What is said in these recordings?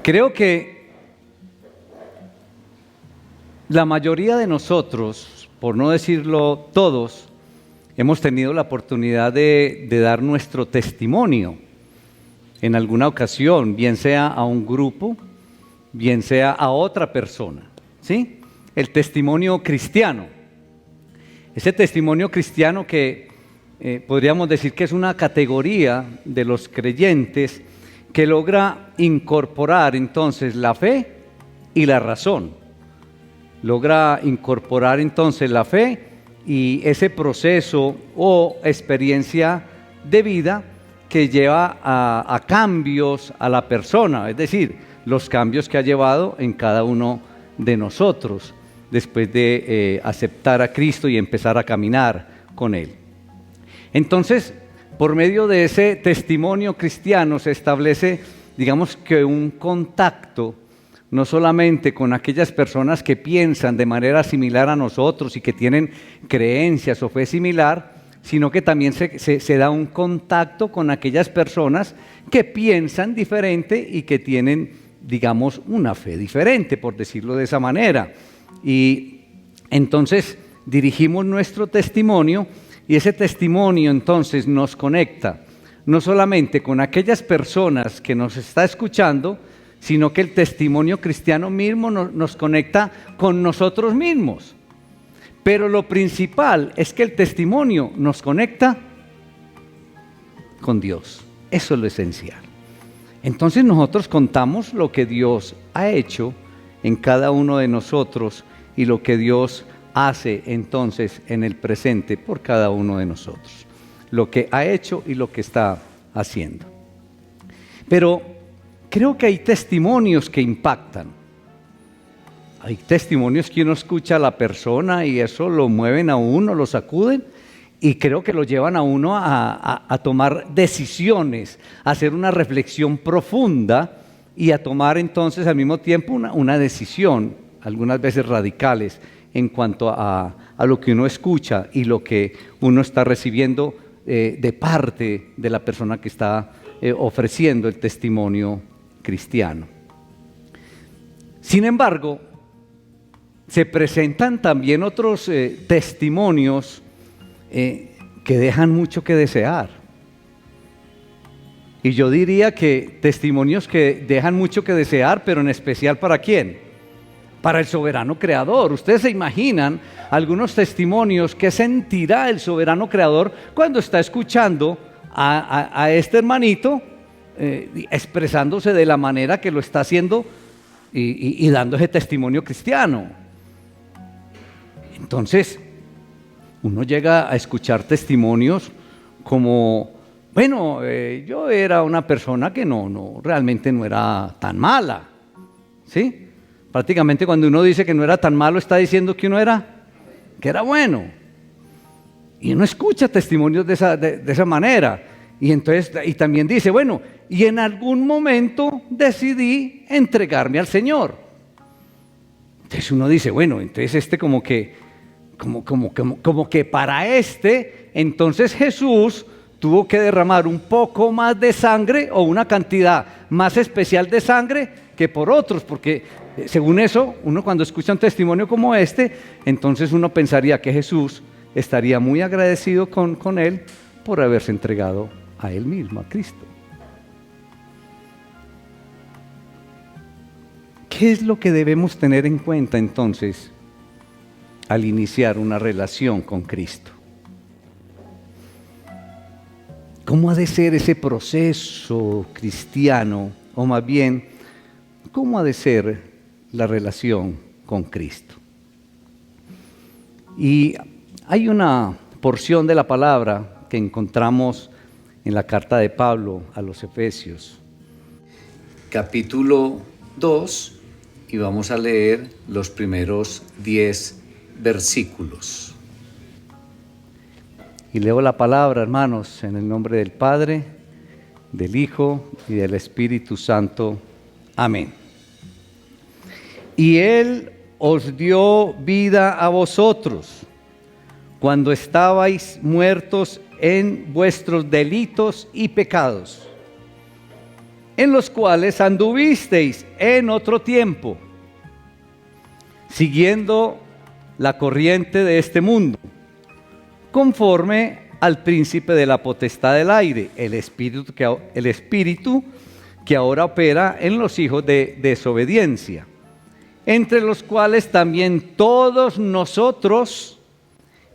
Creo que la mayoría de nosotros, por no decirlo todos, hemos tenido la oportunidad de dar nuestro testimonio en alguna ocasión, bien sea a un grupo, bien sea a otra persona, ¿sí? El testimonio cristiano. Ese testimonio cristiano que podríamos decir que es una categoría de los creyentes que logra incorporar entonces la fe y la razón. Logra incorporar entonces la fe y ese proceso o experiencia de vida que lleva a cambios a la persona, es decir, los cambios que ha llevado en cada uno de nosotros después de aceptar a Cristo y empezar a caminar con Él. Entonces, por medio de ese testimonio cristiano se establece, digamos que un contacto, no solamente con aquellas personas que piensan de manera similar a nosotros y que tienen creencias o fe similar, sino que también se da un contacto con aquellas personas que piensan diferente y que tienen, digamos, una fe diferente, por decirlo de esa manera. Y entonces dirigimos nuestro testimonio y ese testimonio entonces nos conecta no solamente con aquellas personas que nos está escuchando, sino que el testimonio cristiano mismo nos conecta con nosotros mismos. Pero lo principal es que el testimonio nos conecta con Dios. Eso es lo esencial. Entonces nosotros contamos lo que Dios ha hecho en cada uno de nosotros y lo que Dios hace entonces en el presente por cada uno de nosotros. Lo que ha hecho y lo que está haciendo. Pero creo que hay testimonios que impactan. Hay testimonios que uno escucha a la persona y eso lo mueven a uno, lo sacuden y creo que lo llevan a uno a tomar decisiones, a hacer una reflexión profunda y a tomar entonces al mismo tiempo una decisión, algunas veces radicales, en cuanto a lo que uno escucha y lo que uno está recibiendo de parte de la persona que está ofreciendo el testimonio cristiano. Sin embargo, se presentan también otros testimonios que dejan mucho que desear. Y yo diría que testimonios que dejan mucho que desear, pero en especial ¿para quién? Para el soberano creador. Ustedes se imaginan algunos testimonios que sentirá el soberano creador cuando está escuchando a este hermanito expresándose de la manera que lo está haciendo y dando ese testimonio cristiano. Entonces, uno llega a escuchar testimonios como, bueno, yo era una persona que realmente no era tan mala, ¿sí? Prácticamente cuando uno dice que no era tan malo, está diciendo que que era bueno. Y uno escucha testimonios de esa manera. Y entonces, y también dice, bueno, y en algún momento decidí entregarme al Señor. Entonces uno dice, bueno, entonces como que para entonces Jesús tuvo que derramar un poco más de sangre o una cantidad más especial de sangre que por otros, porque según eso, uno cuando escucha un testimonio como entonces uno pensaría que Jesús estaría muy agradecido con él por haberse entregado a él mismo, a Cristo. ¿Qué es lo que debemos tener en cuenta entonces al iniciar una relación con Cristo? ¿Cómo ha de ser ese proceso cristiano? O más bien, ¿cómo ha de ser la relación con Cristo? Y hay una porción de la palabra que encontramos en la carta de Pablo a los Efesios, capítulo 2, y vamos a leer los primeros 10 versículos. Y leo la palabra, hermanos, en el nombre del Padre, del Hijo y del Espíritu Santo. Amén. Y Él os dio vida a vosotros cuando estabais muertos en vuestros delitos y pecados, en los cuales anduvisteis en otro tiempo, siguiendo la corriente de este mundo, conforme al príncipe de la potestad del aire, el espíritu que ahora opera en los hijos de desobediencia, entre los cuales también todos nosotros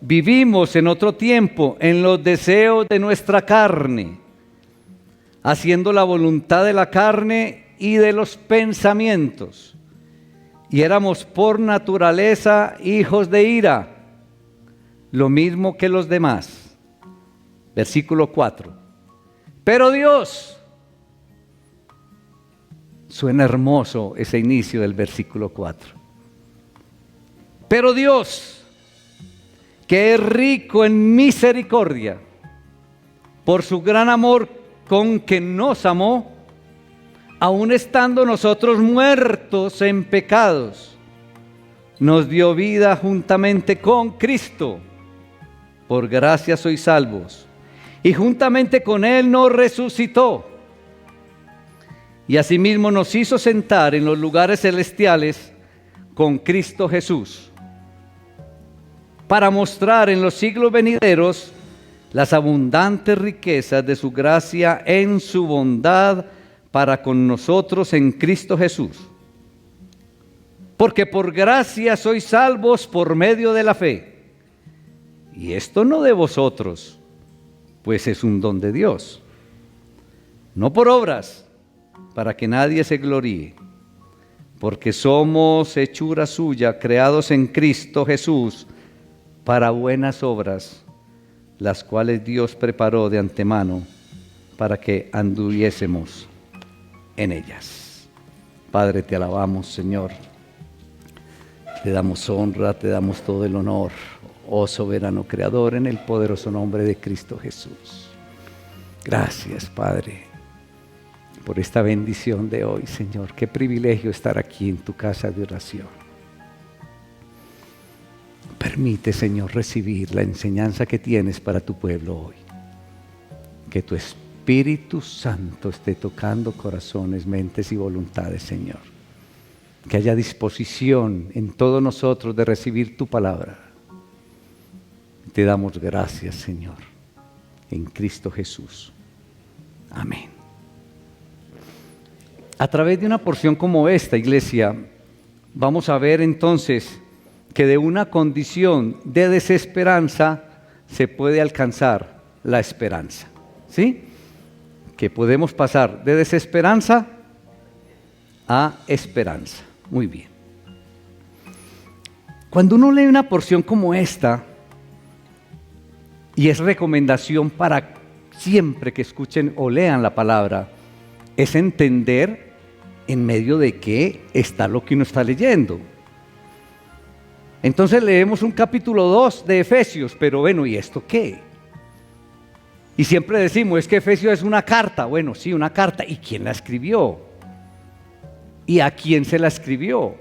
vivimos en otro tiempo en los deseos de nuestra carne, haciendo la voluntad de la carne y de los pensamientos, y éramos por naturaleza hijos de ira, lo mismo que los demás. Versículo 4. Pero Dios, suena hermoso ese inicio del versículo 4. Pero Dios, que es rico en misericordia, por su gran amor con que nos amó, aun estando nosotros muertos en pecados, nos dio vida juntamente con Cristo. Por gracia sois salvos. Y juntamente con Él nos resucitó. Y asimismo nos hizo sentar en los lugares celestiales con Cristo Jesús, para mostrar en los siglos venideros las abundantes riquezas de su gracia en su bondad para con nosotros en Cristo Jesús. Porque por gracia sois salvos por medio de la fe. Y esto no de vosotros, pues es un don de Dios, no por obras, para que nadie se gloríe, porque somos hechura suya, creados en Cristo Jesús, para buenas obras, las cuales Dios preparó de antemano para que anduviésemos en ellas. Padre, te alabamos, Señor, te damos honra, te damos todo el honor, oh soberano creador, en el poderoso nombre de Cristo Jesús. Gracias, Padre, por esta bendición de hoy, Señor. Qué privilegio estar aquí en tu casa de oración. Permite, Señor, recibir la enseñanza que tienes para tu pueblo hoy. Que tu Espíritu Santo esté tocando corazones, mentes y voluntades, Señor. Que haya disposición en todos nosotros de recibir tu palabra. Te damos gracias, Señor, en Cristo Jesús. Amén. A través de una porción como esta, iglesia, vamos a ver entonces que de una condición de desesperanza se puede alcanzar la esperanza. ¿Sí? Que podemos pasar de desesperanza a esperanza. Muy bien. Cuando uno lee una porción como esta, y es recomendación para siempre que escuchen o lean la palabra, es entender en medio de qué está lo que uno está leyendo. Entonces leemos un capítulo 2 de Efesios, pero bueno, ¿y esto qué? Y siempre decimos, es que Efesios es una carta. Bueno, sí, una carta. ¿Y quién la escribió? ¿Y a quién se la escribió?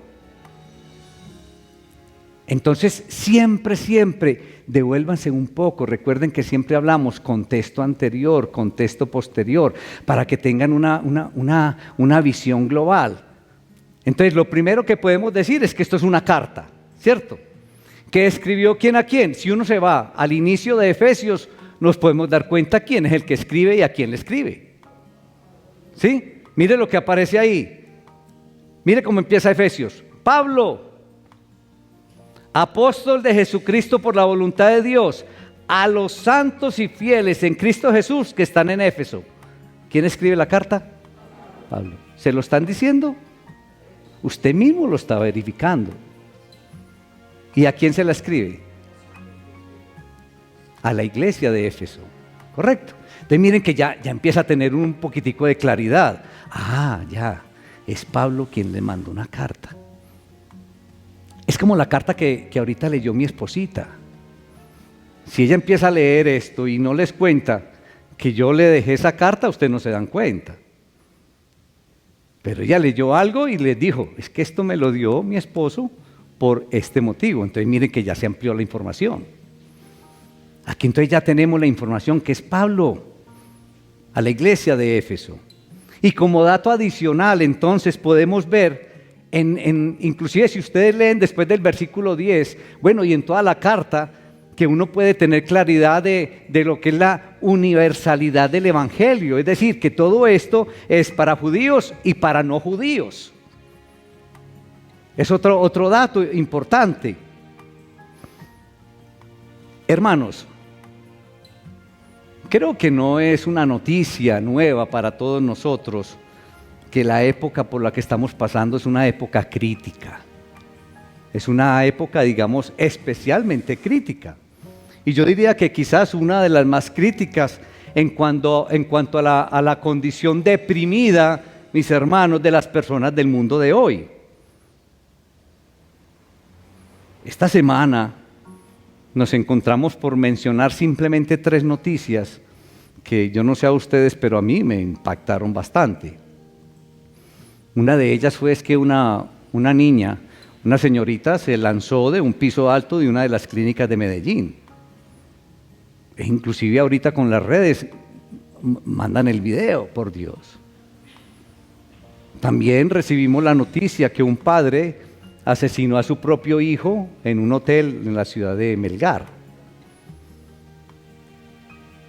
Entonces, siempre, devuélvanse un poco. Recuerden que siempre hablamos contexto anterior, contexto posterior, para que tengan una visión global. Entonces, lo primero que podemos decir es que esto es una carta, ¿cierto? ¿Qué escribió quién a quién? Si uno se va al inicio de Efesios, nos podemos dar cuenta quién es el que escribe y a quién le escribe. ¿Sí? Mire lo que aparece ahí. Mire cómo empieza Efesios. Pablo, apóstol de Jesucristo por la voluntad de Dios, a los santos y fieles en Cristo Jesús que están en Éfeso. ¿Quién escribe la carta? Pablo. ¿Se lo están diciendo? Usted mismo lo está verificando. ¿Y a quién se la escribe? A la iglesia de Éfeso. ¿Correcto? Entonces miren que ya empieza a tener un poquitico de claridad. Ah, ya. Es Pablo quien le mandó una carta. Es como la carta que ahorita leyó mi esposita. Si ella empieza a leer esto y no les cuenta que yo le dejé esa carta, ustedes no se dan cuenta. Pero ella leyó algo y les dijo, es que esto me lo dio mi esposo por este motivo. Entonces miren que ya se amplió la información. Aquí entonces ya tenemos la información que es Pablo a la iglesia de Éfeso. Y como dato adicional, entonces podemos ver, inclusive si ustedes leen después del versículo 10, bueno, y en toda la carta, que uno puede tener claridad de lo que es la universalidad del Evangelio, es decir, que todo esto es para judíos y para no judíos. Es otro dato importante. Hermanos, creo que no es una noticia nueva para todos nosotros que la época por la que estamos pasando es una época crítica. Es una época, digamos, especialmente crítica. Y yo diría que quizás una de las más críticas en cuanto a la condición deprimida, mis hermanos, de las personas del mundo de hoy. Esta semana nos encontramos, por mencionar simplemente 3 noticias que yo no sé a ustedes, pero a mí me impactaron bastante. Una de ellas fue que una niña, una señorita, se lanzó de un piso alto de una de las clínicas de Medellín. E inclusive ahorita con las redes mandan el video, por Dios. También recibimos la noticia que un padre asesinó a su propio hijo en un hotel en la ciudad de Melgar.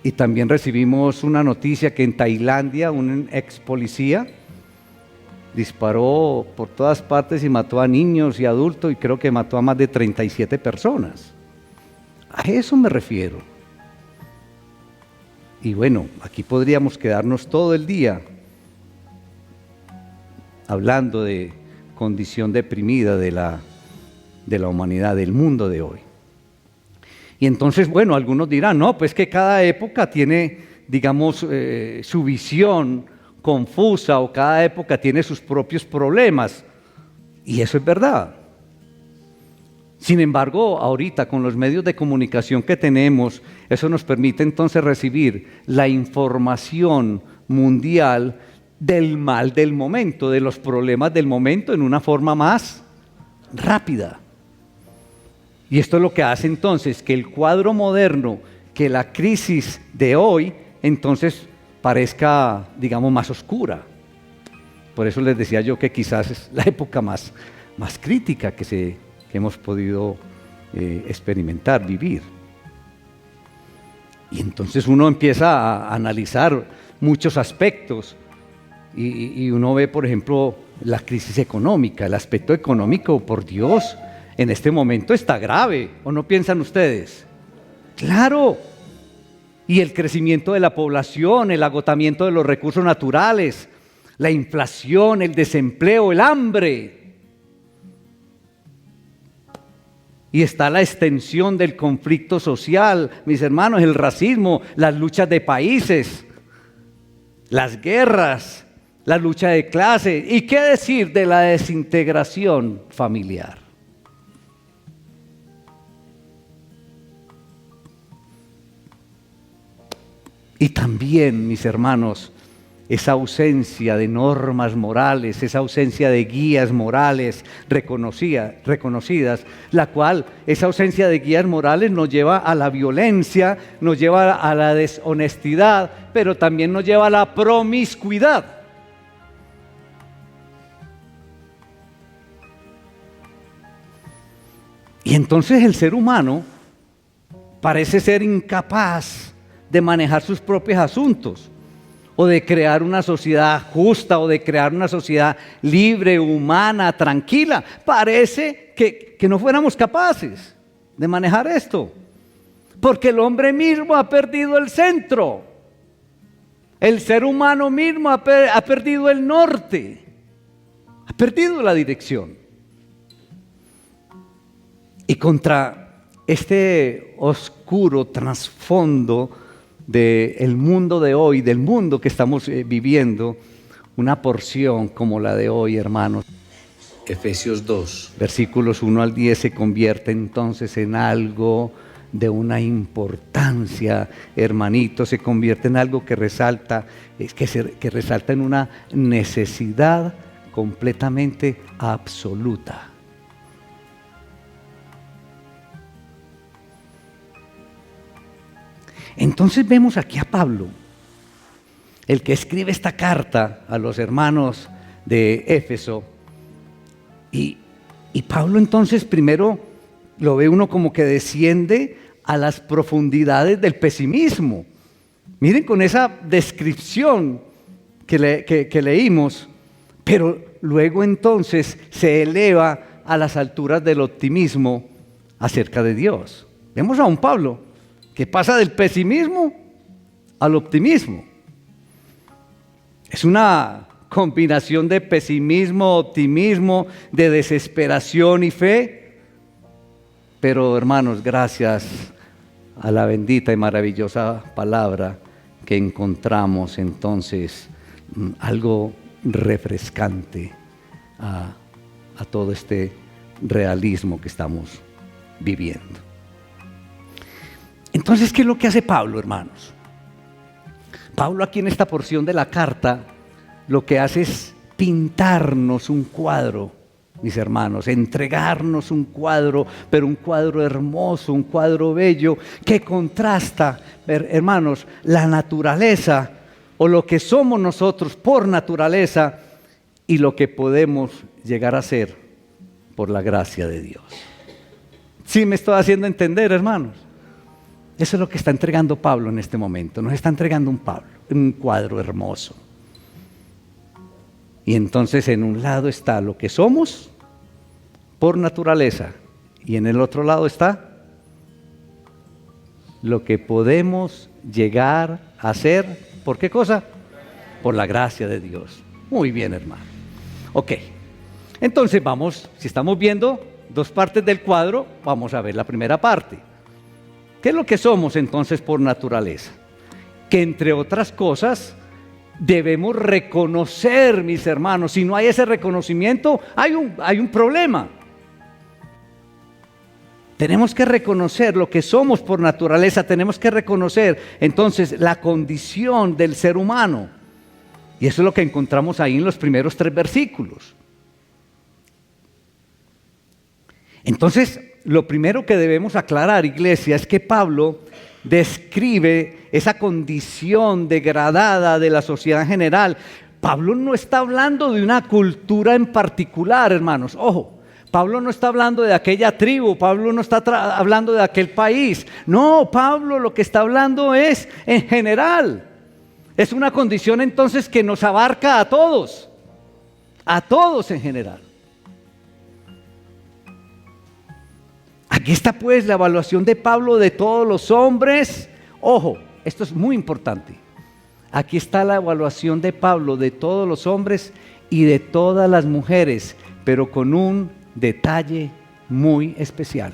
Y también recibimos una noticia que en Tailandia un ex policía disparó por todas partes y mató a niños y adultos, y creo que mató a más de 37 personas. A eso me refiero. Y bueno, aquí podríamos quedarnos todo el día hablando de condición deprimida de la humanidad, del mundo de hoy. Y entonces, bueno, algunos dirán, no, pues que cada época tiene, digamos, su visión confusa, o cada época tiene sus propios problemas. Y eso es verdad. Sin embargo, ahorita con los medios de comunicación que tenemos, eso nos permite entonces recibir la información mundial del mal del momento, de los problemas del momento, en una forma más rápida. Y esto es lo que hace entonces que el cuadro moderno, que la crisis de hoy, entonces parezca, digamos, más oscura. Por eso les decía yo que quizás es la época más crítica que hemos podido experimentar, vivir. Y entonces uno empieza a analizar muchos aspectos y uno ve, por ejemplo, la crisis económica. El aspecto económico, por Dios, en este momento está grave, ¿o no piensan ustedes? ¡Claro! Y el crecimiento de la población, el agotamiento de los recursos naturales, la inflación, el desempleo, el hambre. Y está la extensión del conflicto social, mis hermanos, el racismo, las luchas de países, las guerras, la lucha de clase. ¿Y qué decir de la desintegración familiar? Y también, mis hermanos, esa ausencia de normas morales, esa ausencia de guías morales reconocidas, la cual, esa ausencia de guías morales nos lleva a la violencia, nos lleva a la deshonestidad, pero también nos lleva a la promiscuidad. Y entonces el ser humano parece ser incapaz de manejar sus propios asuntos, o de crear una sociedad justa, o de crear una sociedad libre, humana, tranquila. Parece que no fuéramos capaces de manejar esto, porque el hombre mismo ha perdido el centro, el ser humano mismo ha perdido el norte, ha perdido la dirección. Y contra este oscuro trasfondo del mundo de hoy, del mundo que estamos viviendo, una porción como la de hoy, hermanos, Efesios 2, versículos 1 al 10, se convierte entonces en algo de una importancia, hermanito, se convierte en algo que resalta, que resalta en una necesidad completamente absoluta. Entonces vemos aquí a Pablo el que escribe esta carta a los hermanos de Éfeso. Y Pablo entonces primero lo ve uno como que desciende a las profundidades del pesimismo. Miren con esa descripción que leímos, pero luego entonces se eleva a las alturas del optimismo acerca de Dios. Vemos a un Pablo que pasa del pesimismo al optimismo. Es una combinación de pesimismo, optimismo, de desesperación y fe. Pero hermanos, gracias a la bendita y maravillosa palabra que encontramos entonces algo refrescante a todo este realismo que estamos viviendo. Entonces, ¿qué es lo que hace Pablo, hermanos? Pablo aquí en esta porción de la carta lo que hace es pintarnos un cuadro, mis hermanos, entregarnos un cuadro, pero un cuadro hermoso, un cuadro bello, que contrasta, hermanos, la naturaleza o lo que somos nosotros por naturaleza y lo que podemos llegar a ser por la gracia de Dios. ¿Sí me estoy haciendo entender, hermanos? Eso es lo que está entregando Pablo en este momento. Nos está entregando un cuadro hermoso. Y entonces en un lado está lo que somos por naturaleza y en el otro lado está lo que podemos llegar a ser. ¿Por qué cosa? Por la gracia de Dios. Muy bien, hermano. Ok. Entonces vamos, si estamos viendo dos partes del cuadro, vamos a ver la primera parte. ¿Qué es lo que somos entonces por naturaleza? Que entre otras cosas debemos reconocer, mis hermanos. Si no hay ese reconocimiento, hay un problema. Tenemos que reconocer lo que somos por naturaleza. Tenemos que reconocer entonces la condición del ser humano. Y eso es lo que encontramos ahí en los primeros 3 versículos. Entonces, lo primero que debemos aclarar, iglesia, es que Pablo describe esa condición degradada de la sociedad en general. Pablo no está hablando de una cultura en particular, hermanos. Ojo, Pablo no está hablando de aquella tribu, Pablo no está hablando de aquel país. No, Pablo lo que está hablando es en general. Es una condición entonces que nos abarca a todos en general. Aquí está pues la evaluación de Pablo de todos los hombres. Ojo, esto es muy importante. Aquí está la evaluación de Pablo de todos los hombres y de todas las mujeres, pero con un detalle muy especial: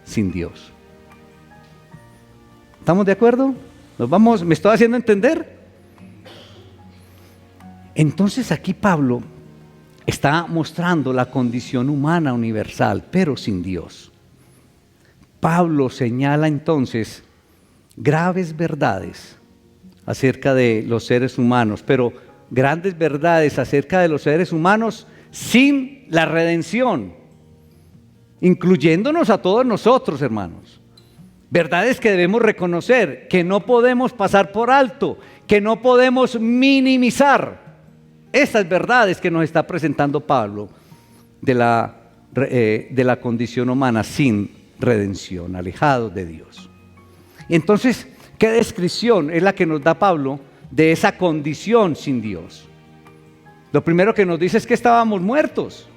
sin Dios. ¿Estamos de acuerdo? ¿Me estoy haciendo entender? Entonces aquí Pablo está mostrando la condición humana universal, pero sin Dios. Pablo señala entonces graves verdades acerca de los seres humanos, pero grandes verdades acerca de los seres humanos sin la redención, incluyéndonos a todos nosotros, hermanos. Verdades que debemos reconocer, que no podemos pasar por alto, que no podemos minimizar. Estas verdades que nos está presentando Pablo de la condición humana sin redención, alejados de Dios. Y entonces, ¿qué descripción es la que nos da Pablo de esa condición sin Dios? Lo primero que nos dice es que estábamos muertos.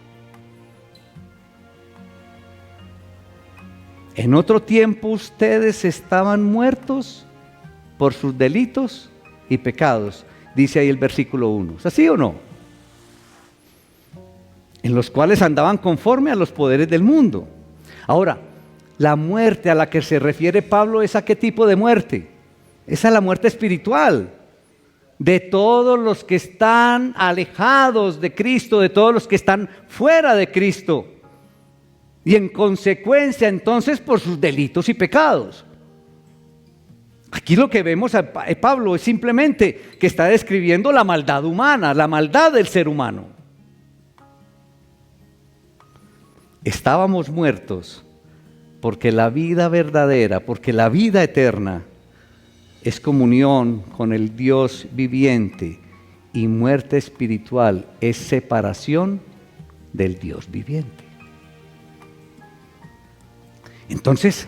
En otro tiempo ustedes estaban muertos por sus delitos y pecados. Dice ahí el versículo 1. ¿Es así o no? En los cuales andaban conforme a los poderes del mundo. Ahora, la muerte a la que se refiere Pablo es a qué tipo de muerte. Es a la muerte espiritual. De todos los que están alejados de Cristo, de todos los que están fuera de Cristo. Y en consecuencia entonces por sus delitos y pecados. Aquí lo que vemos a Pablo es simplemente que está describiendo la maldad humana, la maldad del ser humano. Estábamos muertos porque la vida verdadera, porque la vida eterna es comunión con el Dios viviente y muerte espiritual es separación del Dios viviente. Entonces,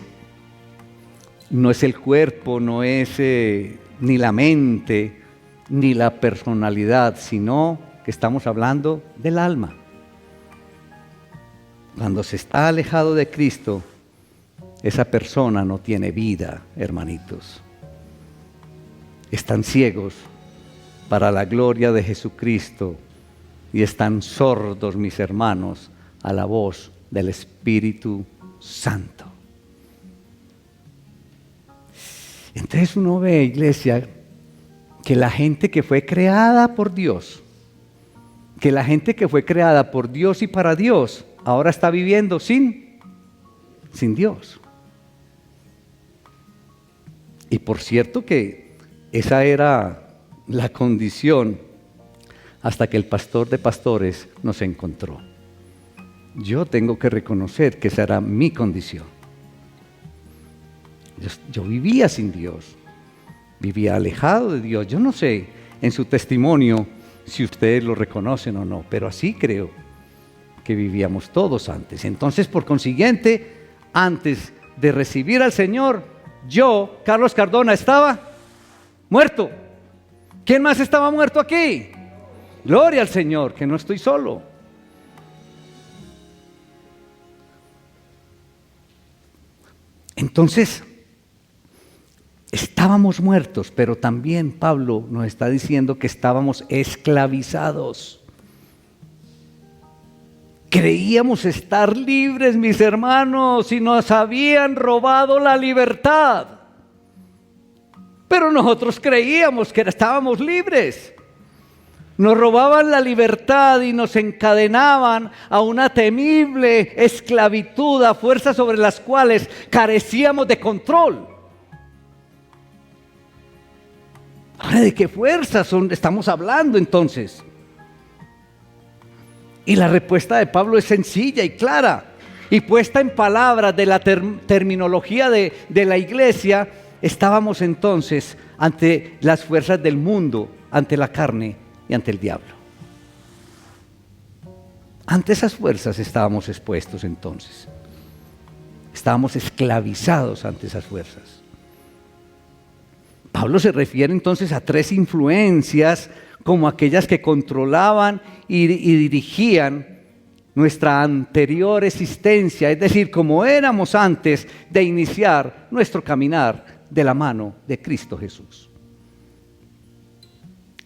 no es el cuerpo, no es ni la mente, ni la personalidad, sino que estamos hablando del alma. Cuando se está alejado de Cristo, esa persona no tiene vida, hermanitos. Están ciegos para la gloria de Jesucristo y están sordos, mis hermanos, a la voz del Espíritu Santo. Entonces uno ve, iglesia, que la gente que fue creada por Dios, que la gente que fue creada por Dios y para Dios, ahora está viviendo sin Dios. Y por cierto que esa era la condición hasta que el pastor de pastores nos encontró. Yo tengo que reconocer que esa era mi condición. Yo vivía sin Dios, vivía alejado de Dios. Yo no sé en su testimonio si ustedes lo reconocen o no, pero así creo que vivíamos todos antes. Entonces, por consiguiente, antes de recibir al Señor, yo, Carlos Cardona, estaba muerto. ¿Quién más estaba muerto aquí? Gloria al Señor, que no estoy solo. Entonces, estábamos muertos, pero también Pablo nos está diciendo que estábamos esclavizados. Creíamos estar libres, mis hermanos, y nos habían robado la libertad. Pero nosotros creíamos que estábamos libres. Nos robaban la libertad y nos encadenaban a una temible esclavitud, a fuerzas sobre las cuales carecíamos de control. Ahora, ¿de qué fuerzas estamos hablando entonces? Y la respuesta de Pablo es sencilla y clara, y puesta en palabras de la terminología de la iglesia. Estábamos entonces ante las fuerzas del mundo, ante la carne y ante el diablo. Ante esas fuerzas estábamos expuestos entonces. Estábamos esclavizados ante esas fuerzas. Pablo se refiere entonces a tres influencias como aquellas que controlaban y dirigían nuestra anterior existencia, es decir, como éramos antes de iniciar nuestro caminar de la mano de Cristo Jesús.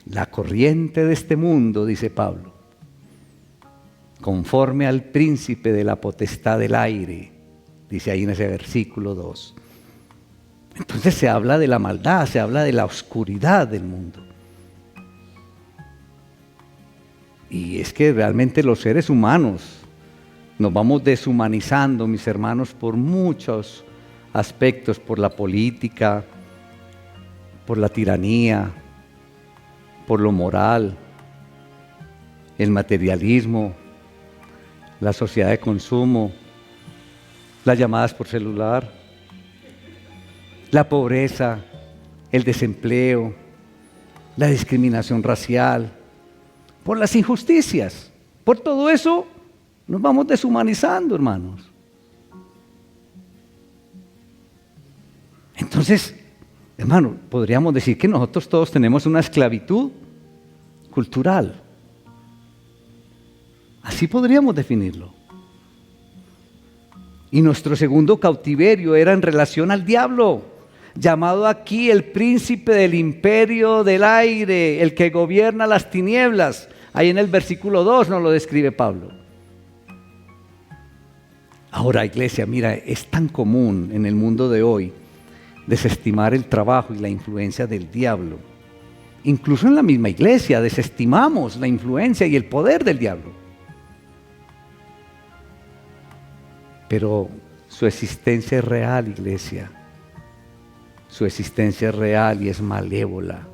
La corriente de este mundo, dice Pablo, conforme al príncipe de la potestad del aire, dice ahí en ese versículo 2. Entonces se habla de la maldad, se habla de la oscuridad del mundo. Y es que realmente los seres humanos nos vamos deshumanizando, mis hermanos, por muchos aspectos, por la política, por la tiranía, por lo moral, el materialismo, la sociedad de consumo, las llamadas por celular, la pobreza, el desempleo, la discriminación racial, por las injusticias. Por todo eso nos vamos deshumanizando, hermanos. Entonces, hermano, podríamos decir que nosotros todos tenemos una esclavitud cultural. Así podríamos definirlo. Y nuestro segundo cautiverio era en relación al diablo, llamado aquí el príncipe del imperio del aire, el que gobierna las tinieblas. Ahí en el versículo 2 nos lo describe Pablo. Ahora, iglesia, mira, es tan común en el mundo de hoy desestimar el trabajo y la influencia del diablo. Incluso en la misma iglesia desestimamos la influencia y el poder del diablo. Pero su existencia es real, iglesia. Su existencia es real y es malévola.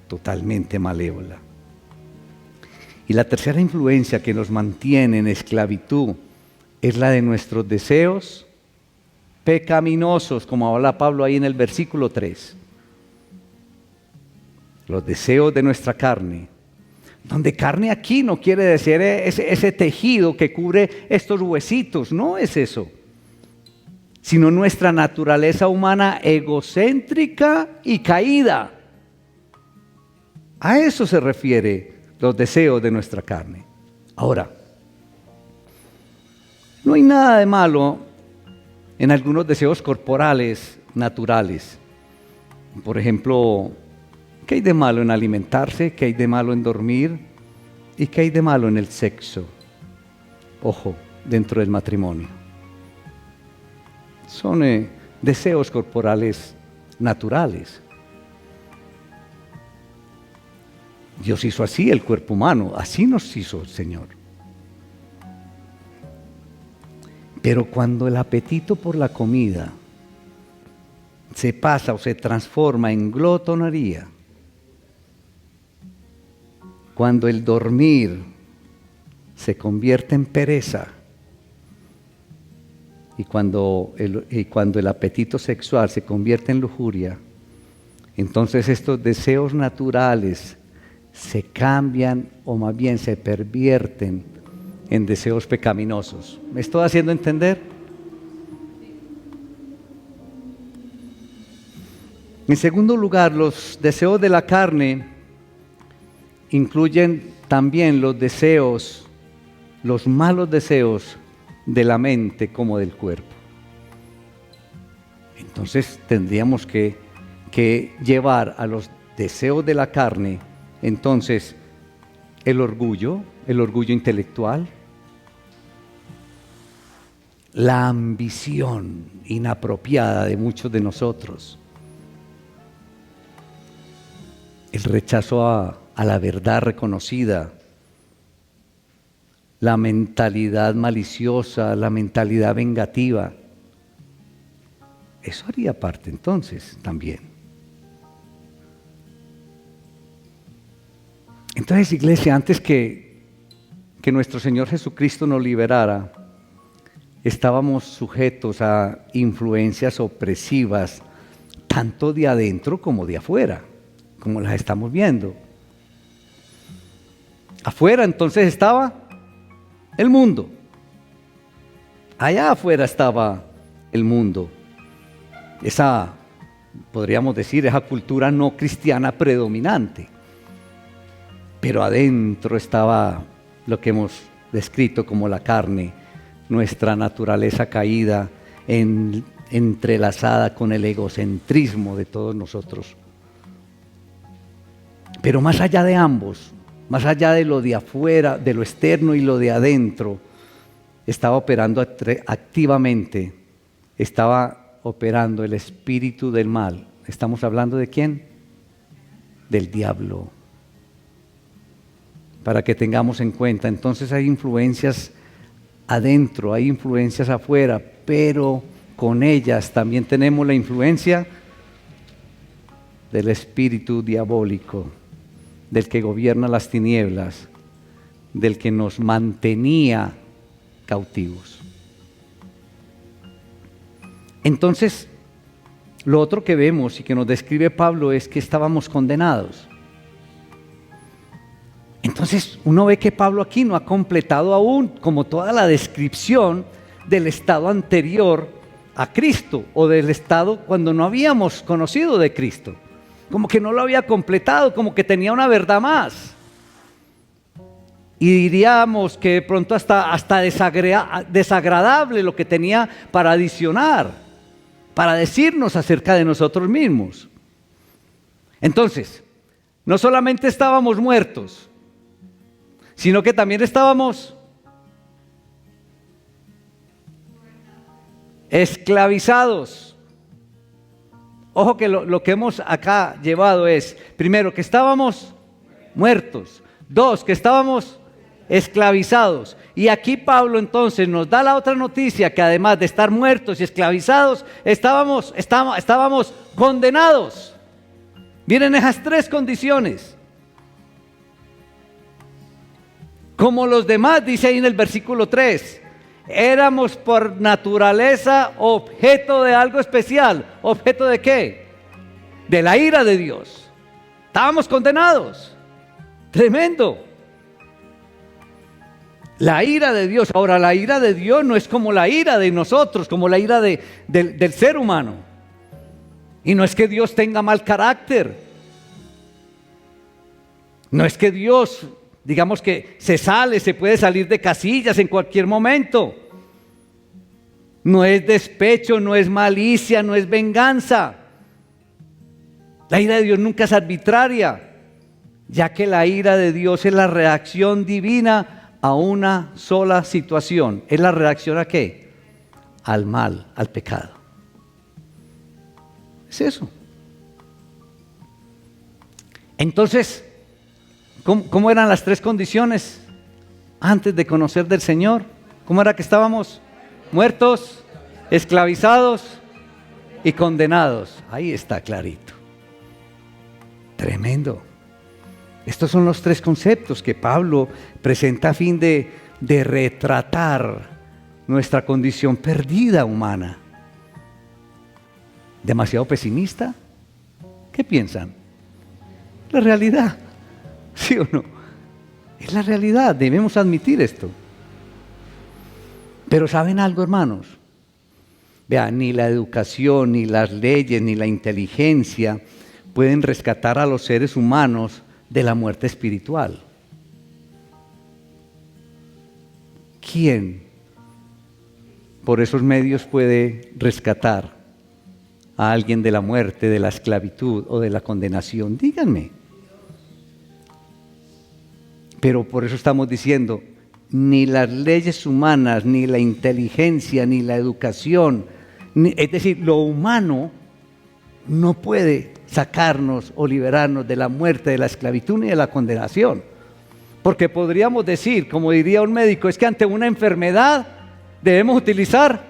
Totalmente malévola. Y la tercera influencia que nos mantiene en esclavitud es la de nuestros deseos pecaminosos, como habla Pablo ahí en el versículo 3. Los deseos de nuestra carne. Donde carne aquí no quiere decir ese tejido que cubre estos huesitos, no es eso. Sino nuestra naturaleza humana egocéntrica y caída. A eso se refiere los deseos de nuestra carne. Ahora, no hay nada de malo en algunos deseos corporales naturales. Por ejemplo, ¿qué hay de malo en alimentarse? ¿Qué hay de malo en dormir? ¿Y qué hay de malo en el sexo? Ojo, dentro del matrimonio. Son deseos corporales naturales. Dios hizo así el cuerpo humano, así nos hizo el Señor. Pero cuando el apetito por la comida se pasa o se transforma en glotonería, cuando el dormir se convierte en pereza y cuando el apetito sexual se convierte en lujuria, entonces estos deseos naturales se cambian o más bien se pervierten en deseos pecaminosos. ¿Me estoy haciendo entender? En segundo lugar, los deseos de la carne incluyen también los deseos, los malos deseos de la mente como del cuerpo. Entonces tendríamos que llevar a los deseos de la carne, entonces, el orgullo intelectual, la ambición inapropiada de muchos de nosotros, el rechazo a la verdad reconocida, la mentalidad maliciosa, la mentalidad vengativa. Eso haría parte entonces también. Entonces, iglesia, antes que nuestro Señor Jesucristo nos liberara, estábamos sujetos a influencias opresivas, tanto de adentro como de afuera, como las estamos viendo. Afuera entonces estaba el mundo. Allá afuera estaba el mundo. Esa, podríamos decir, esa cultura no cristiana predominante. Pero adentro estaba lo que hemos descrito como la carne, nuestra naturaleza caída, entrelazada con el egocentrismo de todos nosotros. Pero más allá de ambos, más allá de lo de afuera, de lo externo y lo de adentro, estaba operando activamente, estaba operando el espíritu del mal. ¿Estamos hablando de quién? Del diablo. Para que tengamos en cuenta, entonces hay influencias adentro, hay influencias afuera, pero con ellas también tenemos la influencia del espíritu diabólico, del que gobierna las tinieblas, del que nos mantenía cautivos. Entonces, lo otro que vemos y que nos describe Pablo es que estábamos condenados. Entonces uno ve que Pablo aquí no ha completado aún como toda la descripción del estado anterior a Cristo o del estado cuando no habíamos conocido de Cristo. Como que no lo había completado, como que tenía una verdad más. Y diríamos que de pronto hasta desagradable lo que tenía para adicionar, para decirnos acerca de nosotros mismos. Entonces, no solamente estábamos muertos, sino que también estábamos esclavizados. Ojo que lo que hemos acá llevado es, primero, que estábamos muertos. Dos, que estábamos esclavizados. Y aquí Pablo entonces nos da la otra noticia, que además de estar muertos y esclavizados, estábamos condenados. Vienen esas tres condiciones. Como los demás, dice ahí en el versículo 3, Éramos por naturaleza objeto de algo especial. ¿Objeto de qué? De la ira de Dios. Estábamos condenados. Tremendo. La ira de Dios. Ahora, la ira de Dios no es como la ira de nosotros, como la ira del ser humano. Y no es que Dios tenga mal carácter. No es que Dios, digamos que se puede salir de casillas en cualquier momento. No es despecho, no es malicia, no es venganza. La ira de Dios nunca es arbitraria, ya que la ira de Dios es la reacción divina a una sola situación. ¿Es la reacción a qué? Al mal, al pecado. Es eso. Entonces, ¿cómo eran las tres condiciones antes de conocer del Señor? ¿Cómo era que estábamos? Muertos, esclavizados y condenados. Ahí está clarito. Tremendo. Estos son los tres conceptos que Pablo presenta a fin de retratar nuestra condición perdida humana. ¿Demasiado pesimista? ¿Qué piensan? La realidad, ¿sí o no? Es la realidad, debemos admitir esto. Pero ¿saben algo, hermanos? Vean, ni la educación, ni las leyes, ni la inteligencia pueden rescatar a los seres humanos de la muerte espiritual. ¿Quién por esos medios puede rescatar a alguien de la muerte, de la esclavitud o de la condenación? Díganme. Pero por eso estamos diciendo, ni las leyes humanas, ni la inteligencia, ni la educación, es decir, lo humano no puede sacarnos o liberarnos de la muerte, de la esclavitud ni de la condenación. Porque podríamos decir, como diría un médico, es que ante una enfermedad debemos utilizar,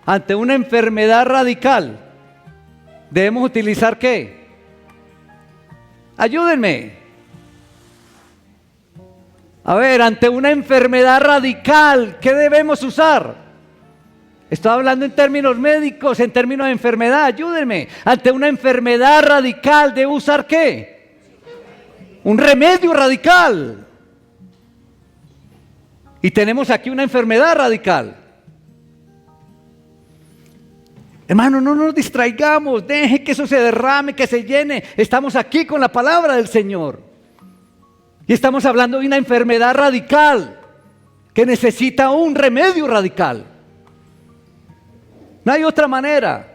ante una enfermedad radical, debemos utilizar ¿qué? Ayúdenme. A ver, ante una enfermedad radical, ¿qué debemos usar? Estoy hablando en términos médicos, en términos de enfermedad, ayúdenme. Ante una enfermedad radical, ¿debo usar qué? Un remedio radical. Y tenemos aquí una enfermedad radical. Hermano, no nos distraigamos, deje que eso se derrame, que se llene. Estamos aquí con la palabra del Señor. Y estamos hablando de una enfermedad radical que necesita un remedio radical. No hay otra manera.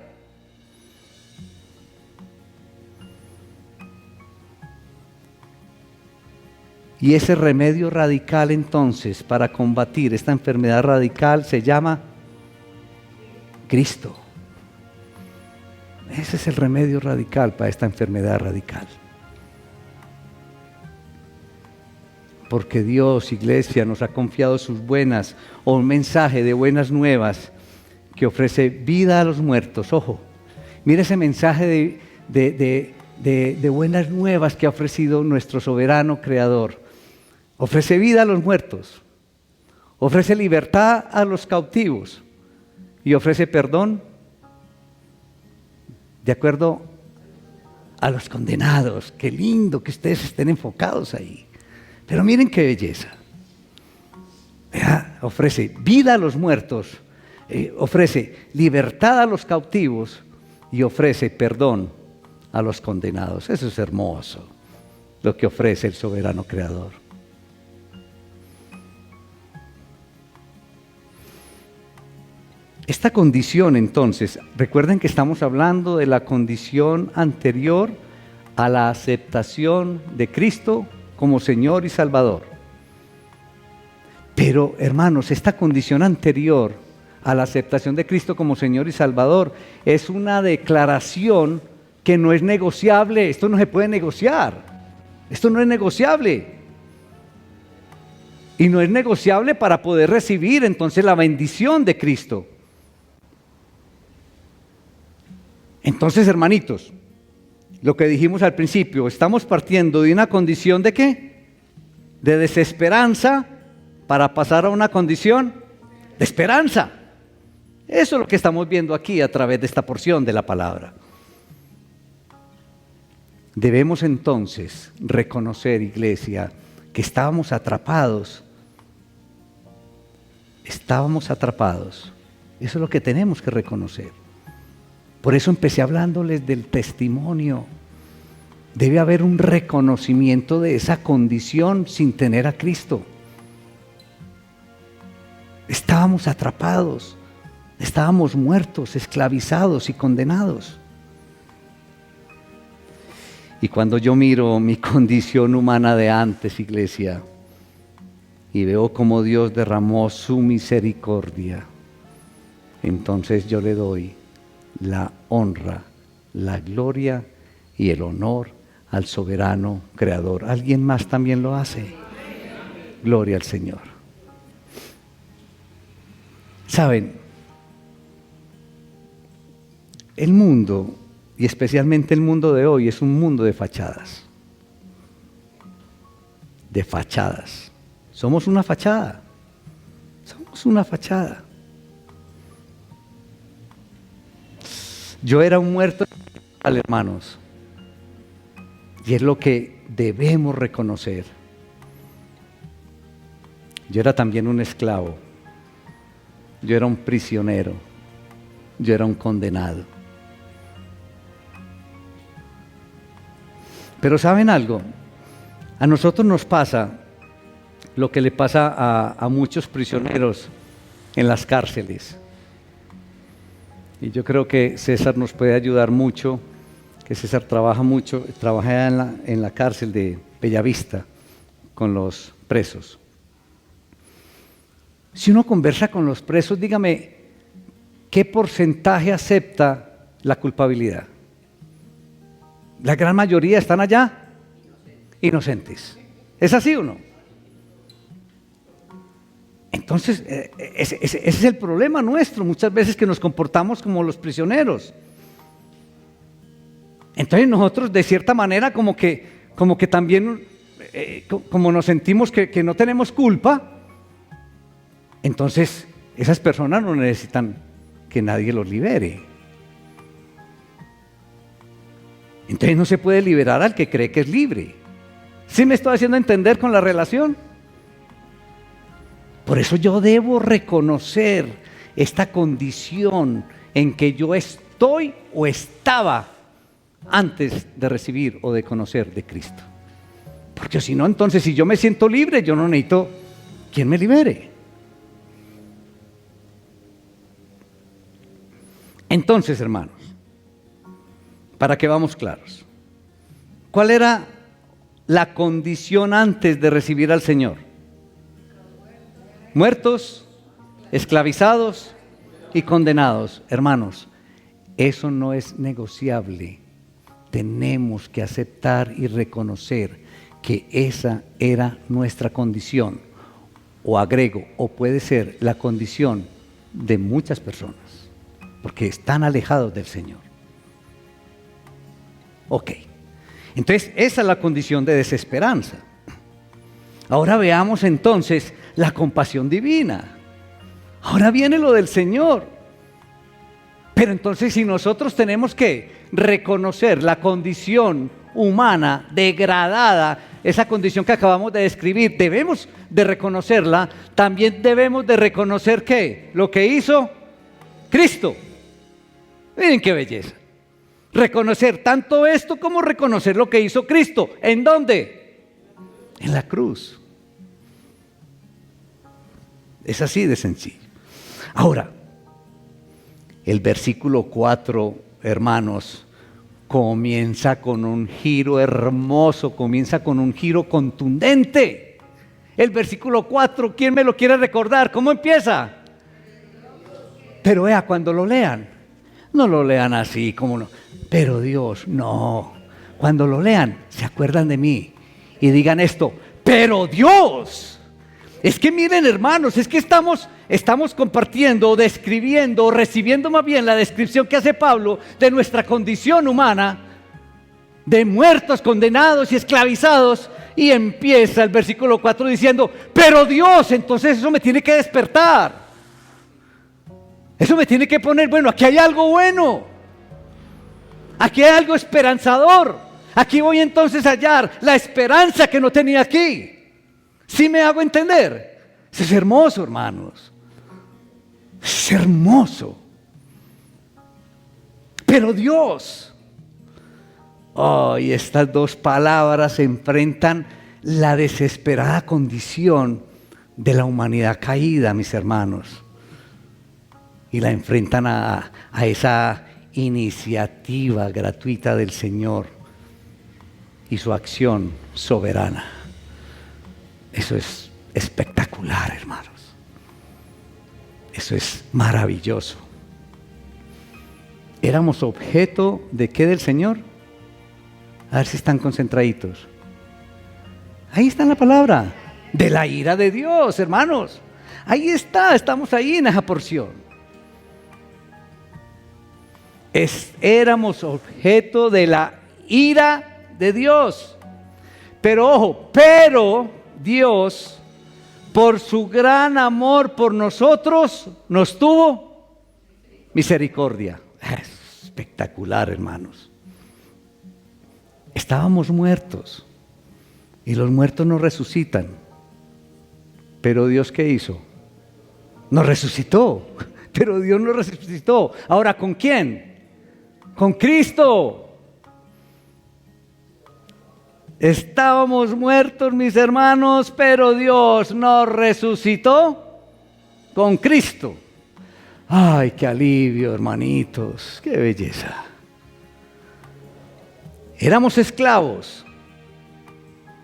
Y ese remedio radical entonces para combatir esta enfermedad radical se llama Cristo. Ese es el remedio radical para esta enfermedad radical. Porque Dios, iglesia, nos ha confiado sus buenas o un mensaje de buenas nuevas que ofrece vida a los muertos. Ojo, mire ese mensaje de buenas nuevas que ha ofrecido nuestro soberano creador. Ofrece vida a los muertos, ofrece libertad a los cautivos y ofrece perdón de acuerdo a los condenados. Qué lindo que ustedes estén enfocados ahí. Pero miren qué belleza. Vea, ofrece vida a los muertos, ofrece libertad a los cautivos y ofrece perdón a los condenados. Eso es hermoso, lo que ofrece el soberano creador. Esta condición entonces, recuerden que estamos hablando de la condición anterior a la aceptación de Cristo como Señor y Salvador. Pero hermanos, esta condición anterior a la aceptación de Cristo como Señor y Salvador es una declaración que no es negociable. Esto no se puede negociar. Esto no es negociable. Y no es negociable para poder recibir entonces la bendición de Cristo. Entonces, hermanitos, lo que dijimos al principio, estamos partiendo de una condición ¿de qué? De desesperanza para pasar a una condición de esperanza. Eso es lo que estamos viendo aquí a través de esta porción de la palabra. Debemos entonces reconocer, iglesia, que estábamos atrapados. Estábamos atrapados. Eso es lo que tenemos que reconocer. Por eso empecé hablándoles del testimonio. Debe haber un reconocimiento de esa condición sin tener a Cristo. Estábamos atrapados, estábamos muertos, esclavizados y condenados. Y cuando yo miro mi condición humana de antes, iglesia, y veo cómo Dios derramó su misericordia, entonces yo le doy la honra, la gloria y el honor al soberano creador. ¿Alguien más también lo hace? Gloria al Señor. Saben, el mundo, y especialmente el mundo de hoy, es un mundo de fachadas. De fachadas. Somos una fachada. Somos una fachada. Yo era un muerto, hermanos. Y es lo que debemos reconocer. Yo era también un esclavo. Yo era un prisionero. Yo era un condenado. Pero ¿saben algo? A nosotros nos pasa lo que le pasa a muchos prisioneros en las cárceles. Y yo creo que César nos puede ayudar mucho, que César trabaja mucho, trabaja en la cárcel de Bellavista con los presos. Si uno conversa con los presos, dígame, ¿qué porcentaje acepta la culpabilidad? La gran mayoría están allá inocentes. ¿Es así o no? Entonces, ese es el problema nuestro, muchas veces que nos comportamos como los prisioneros. Entonces nosotros de cierta manera como que también, como nos sentimos que no tenemos culpa, entonces esas personas no necesitan que nadie los libere. Entonces no se puede liberar al que cree que es libre. ¿Sí me estoy haciendo entender con la relación? Por eso yo debo reconocer esta condición en que yo estoy o estaba antes de recibir o de conocer de Cristo. Porque si no, entonces si yo me siento libre, yo no necesito quien me libere. Entonces, hermanos, para que vamos claros, ¿cuál era la condición antes de recibir al Señor? Muertos, esclavizados y condenados. Hermanos, eso no es negociable. Tenemos que aceptar y reconocer que esa era nuestra condición. O agrego, o puede ser la condición de muchas personas, porque están alejados del Señor. Ok, entonces esa es la condición de desesperanza. Ahora veamos entonces la compasión divina. Ahora viene lo del Señor. Pero entonces si nosotros tenemos que reconocer la condición humana degradada, esa condición que acabamos de describir, debemos de reconocerla, también debemos de reconocer ¿qué? Lo que hizo Cristo. Miren qué belleza. Reconocer tanto esto como reconocer lo que hizo Cristo. ¿En dónde? En la cruz. Es así de sencillo. Ahora, el versículo 4, hermanos, comienza con un giro hermoso, comienza con un giro contundente. El versículo 4, ¿quién me lo quiere recordar? ¿Cómo empieza? Pero vea, cuando lo lean, no lo lean así como no. Pero Dios, no. Cuando lo lean, se acuerdan de mí y digan esto, pero Dios. Es que miren, hermanos, es que estamos compartiendo, describiendo, recibiendo más bien la descripción que hace Pablo de nuestra condición humana, de muertos, condenados y esclavizados, y empieza el versículo 4 diciendo, pero Dios, entonces eso me tiene que despertar. Eso me tiene que poner, bueno, aquí hay algo bueno. Aquí hay algo esperanzador. Aquí voy entonces a hallar la esperanza que no tenía aquí. ¿Sí me hago entender? Eso es hermoso, hermanos. Es hermoso. Pero Dios, y estas dos palabras enfrentan la desesperada condición de la humanidad caída, mis hermanos. Y la enfrentan a esa iniciativa gratuita del Señor y su acción soberana. Eso es espectacular, hermanos. Eso es maravilloso. ¿Éramos objeto de qué del Señor? A ver si están concentraditos. Ahí está la palabra. De la ira de Dios, hermanos. Ahí está, estamos ahí en esa porción. Éramos objeto de la ira de Dios. Pero ojo, Dios, por su gran amor por nosotros, nos tuvo misericordia. Es espectacular, hermanos. Estábamos muertos y los muertos no resucitan. Pero Dios, ¿qué hizo? Nos resucitó. Pero Dios nos resucitó. Ahora, ¿con quién? Con Cristo. Estábamos muertos, mis hermanos, pero Dios nos resucitó con Cristo. Ay, qué alivio, hermanitos, qué belleza. Éramos esclavos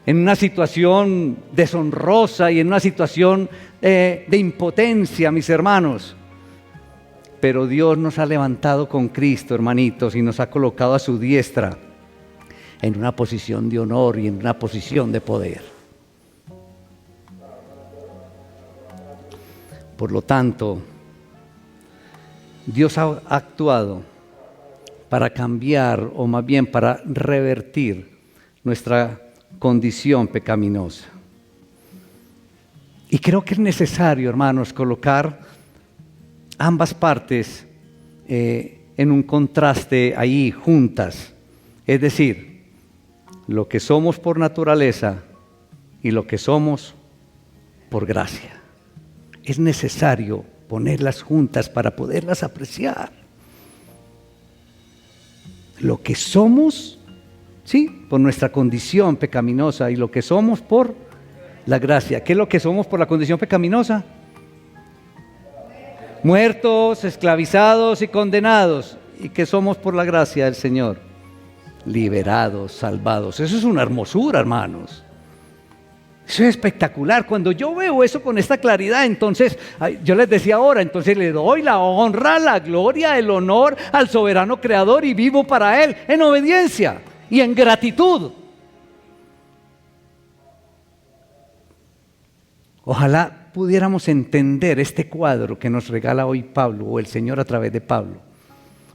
en una situación deshonrosa y en una situación de impotencia, mis hermanos. Pero Dios nos ha levantado con Cristo, hermanitos, y nos ha colocado a su diestra en una posición de honor y en una posición de poder. Por lo tanto, Dios ha actuado para cambiar, o más bien para revertir nuestra condición pecaminosa. Y creo que es necesario, hermanos, colocar ambas partes en un contraste ahí juntas. Es decir, lo que somos por naturaleza y lo que somos por gracia. Es necesario ponerlas juntas para poderlas apreciar. Lo que somos, sí, por nuestra condición pecaminosa, y lo que somos por la gracia. ¿Qué es lo que somos por la condición pecaminosa? Muertos, esclavizados y condenados. ¿Y qué somos por la gracia del Señor? Liberados, salvados. Eso es una hermosura, hermanos. Eso es espectacular. Cuando yo veo eso con esta claridad, entonces, yo les decía ahora, entonces le doy la honra, la gloria, el honor al soberano creador y vivo para Él en obediencia y en gratitud. Ojalá pudiéramos entender este cuadro que nos regala hoy Pablo, o el Señor a través de Pablo,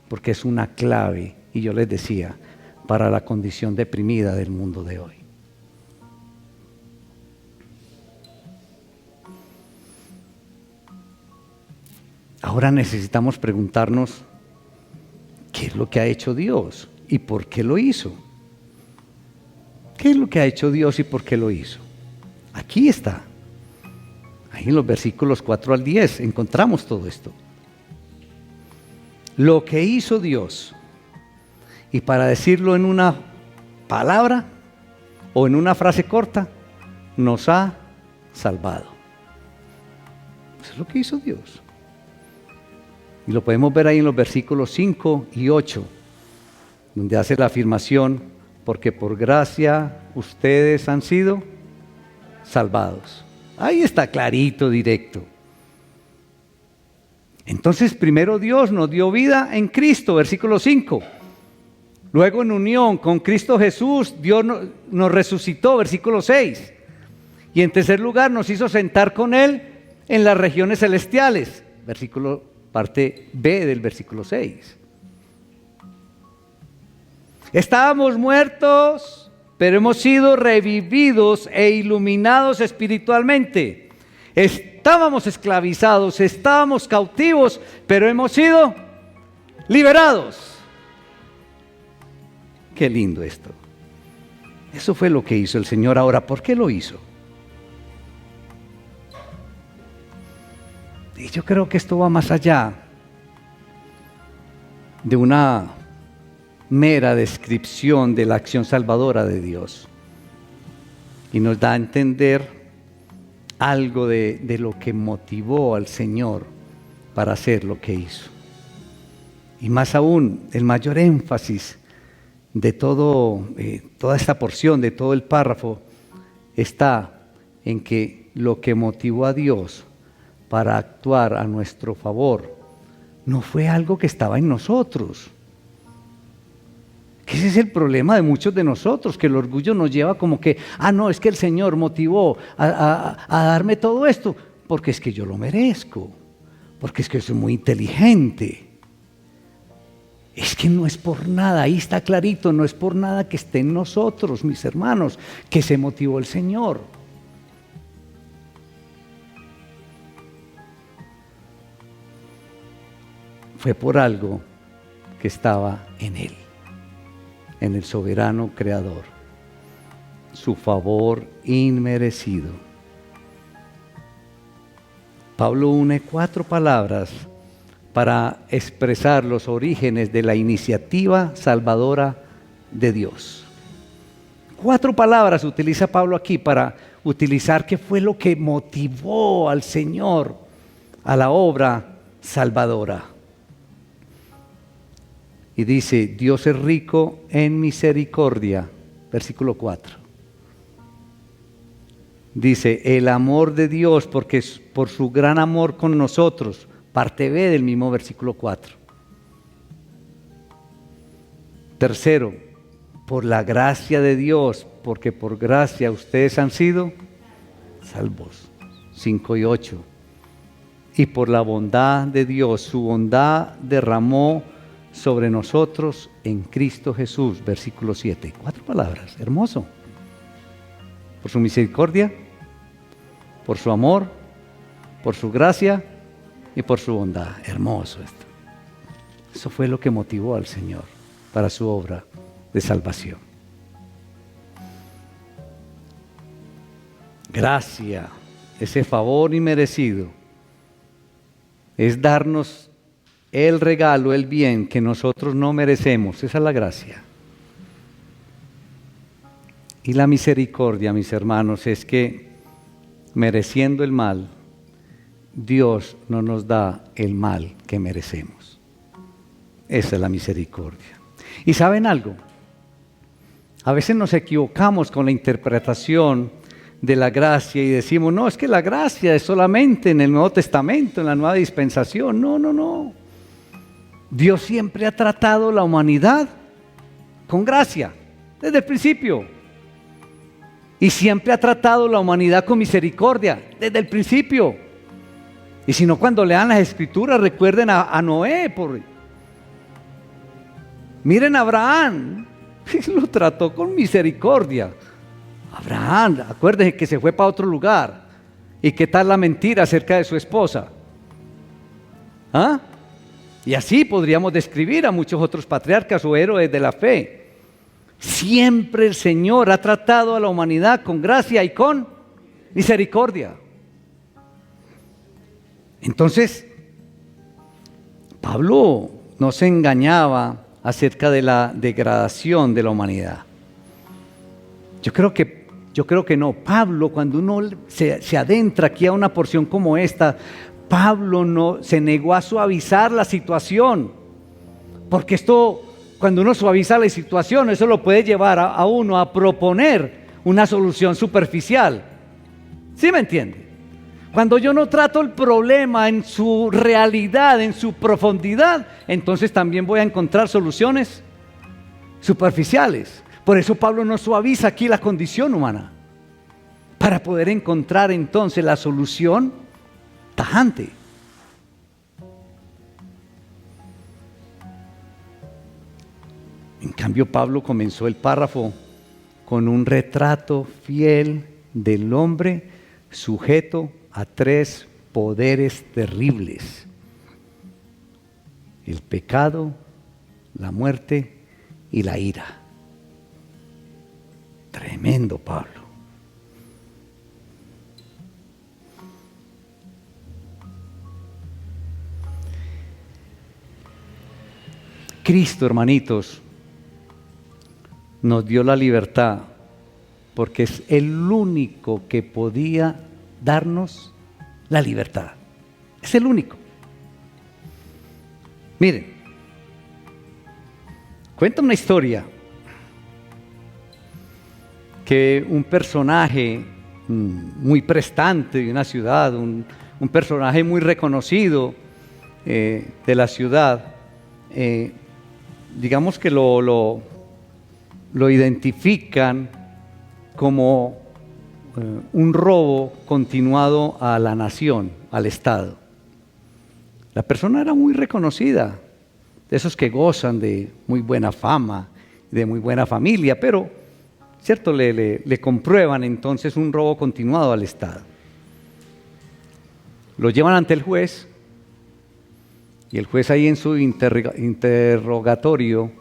porque es una clave, y yo les decía, para la condición deprimida del mundo de hoy. Ahora necesitamos preguntarnos, ¿qué es lo que ha hecho Dios y por qué lo hizo? ¿Qué es lo que ha hecho Dios y por qué lo hizo? Aquí está. Ahí en los versículos 4 al 10 encontramos todo esto. Lo que hizo Dios, y para decirlo en una palabra o en una frase corta, nos ha salvado. Eso es lo que hizo Dios. Y lo podemos ver ahí en los versículos 5 y 8, donde hace la afirmación, porque por gracia ustedes han sido salvados. Ahí está clarito, directo. Entonces, primero Dios nos dio vida en Cristo, versículo 5. Luego, en unión con Cristo Jesús, Dios nos resucitó, versículo 6. Y en tercer lugar, nos hizo sentar con Él en las regiones celestiales, parte B del versículo 6. Estábamos muertos, pero hemos sido revividos e iluminados espiritualmente. Estábamos esclavizados, estábamos cautivos, pero hemos sido liberados. Qué lindo esto. Eso fue lo que hizo el Señor. Ahora, ¿por qué lo hizo? Y yo creo que esto va más allá de una mera descripción de la acción salvadora de Dios. Y nos da a entender algo de lo que motivó al Señor para hacer lo que hizo. Y más aún, el mayor énfasis de toda esta porción, de todo el párrafo, está en que lo que motivó a Dios para actuar a nuestro favor no fue algo que estaba en nosotros. Que ese es el problema de muchos de nosotros, que el orgullo nos lleva como que, no, es que el Señor motivó a darme todo esto, porque es que yo lo merezco, porque es que soy muy inteligente. Es que no es por nada, ahí está clarito, no es por nada que esté en nosotros, mis hermanos, que se motivó el Señor. Fue por algo que estaba en Él, en el soberano Creador, su favor inmerecido. Pablo une 4 palabras para expresar los orígenes de la iniciativa salvadora de Dios. 4 palabras utiliza Pablo aquí para utilizar qué fue lo que motivó al Señor a la obra salvadora. Y dice, Dios es rico en misericordia, versículo 4. Dice, el amor de Dios, porque es por su gran amor con nosotros, parte B del mismo versículo 4. Tercero, por la gracia de Dios, porque por gracia ustedes han sido salvos. 5 y 8. Y por la bondad de Dios, su bondad derramó sobre nosotros en Cristo Jesús. Versículo 7. 4 palabras, hermoso. Por su misericordia, por su amor, por su gracia y por su bondad. Hermoso esto. Eso fue lo que motivó al Señor para su obra de salvación. Gracia, ese favor inmerecido, es darnos el regalo, el bien que nosotros no merecemos. Esa es la gracia. Y la misericordia, mis hermanos, es que mereciendo el mal, Dios no nos da el mal que merecemos. Esa es la misericordia. ¿Y saben algo? A veces nos equivocamos con la interpretación de la gracia y decimos, no, es que la gracia es solamente en el Nuevo Testamento, en la nueva dispensación. No, no, no. Dios siempre ha tratado la humanidad con gracia, desde el principio. Y siempre ha tratado la humanidad con misericordia, desde el principio. Y si no, cuando lean las Escrituras, recuerden a Noé. Miren a Abraham, lo trató con misericordia. Abraham, acuérdense que se fue para otro lugar. ¿Y qué tal la mentira acerca de su esposa? Y así podríamos describir a muchos otros patriarcas o héroes de la fe. Siempre el Señor ha tratado a la humanidad con gracia y con misericordia. Entonces, Pablo no se engañaba acerca de la degradación de la humanidad. Yo creo que no. Pablo, cuando uno se adentra aquí a una porción como esta, Pablo no se negó a suavizar la situación, porque esto, cuando uno suaviza la situación, eso lo puede llevar a uno a proponer una solución superficial. ¿Sí me entiende? Cuando yo no trato el problema en su realidad, en su profundidad, entonces también voy a encontrar soluciones superficiales. Por eso Pablo no suaviza aquí la condición humana, para poder encontrar entonces la solución tajante. En cambio, Pablo comenzó el párrafo con un retrato fiel del hombre sujeto a tres poderes terribles: el pecado, la muerte y la ira. Tremendo, Pablo. Cristo, hermanitos, nos dio la libertad porque es el único que podía darnos la libertad. Es el único. Miren, cuenta una historia que un personaje muy prestante de una ciudad, un personaje muy reconocido de la ciudad, digamos que lo identifican como un robo continuado a la nación, al Estado. La persona era muy reconocida, de esos que gozan de muy buena fama, de muy buena familia, pero, ¿cierto? Le comprueban entonces un robo continuado al Estado. Lo llevan ante el juez y el juez ahí en su interrogatorio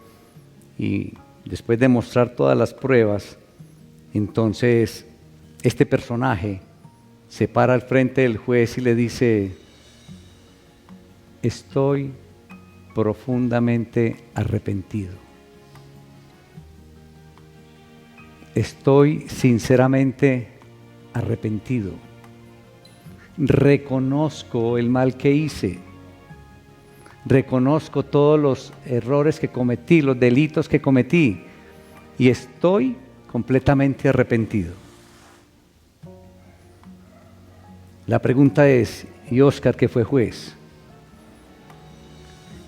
y después de mostrar todas las pruebas, entonces este personaje se para al frente del juez y le dice: estoy profundamente arrepentido. Estoy sinceramente arrepentido. Reconozco el mal que hice. Reconozco todos los errores que cometí, los delitos que cometí, y estoy completamente arrepentido. La pregunta es, ¿y Oscar, que fue juez?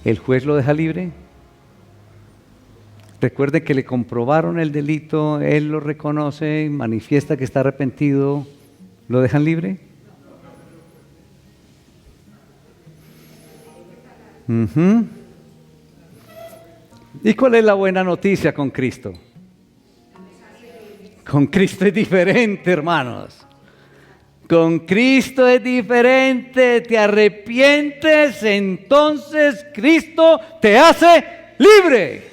¿El juez lo deja libre? Recuerde que le comprobaron el delito, él lo reconoce, manifiesta que está arrepentido, ¿lo dejan libre? ¿Y cuál es la buena noticia con Cristo? Con Cristo es diferente, hermanos. Con Cristo es diferente. Te arrepientes, entonces Cristo te hace libre.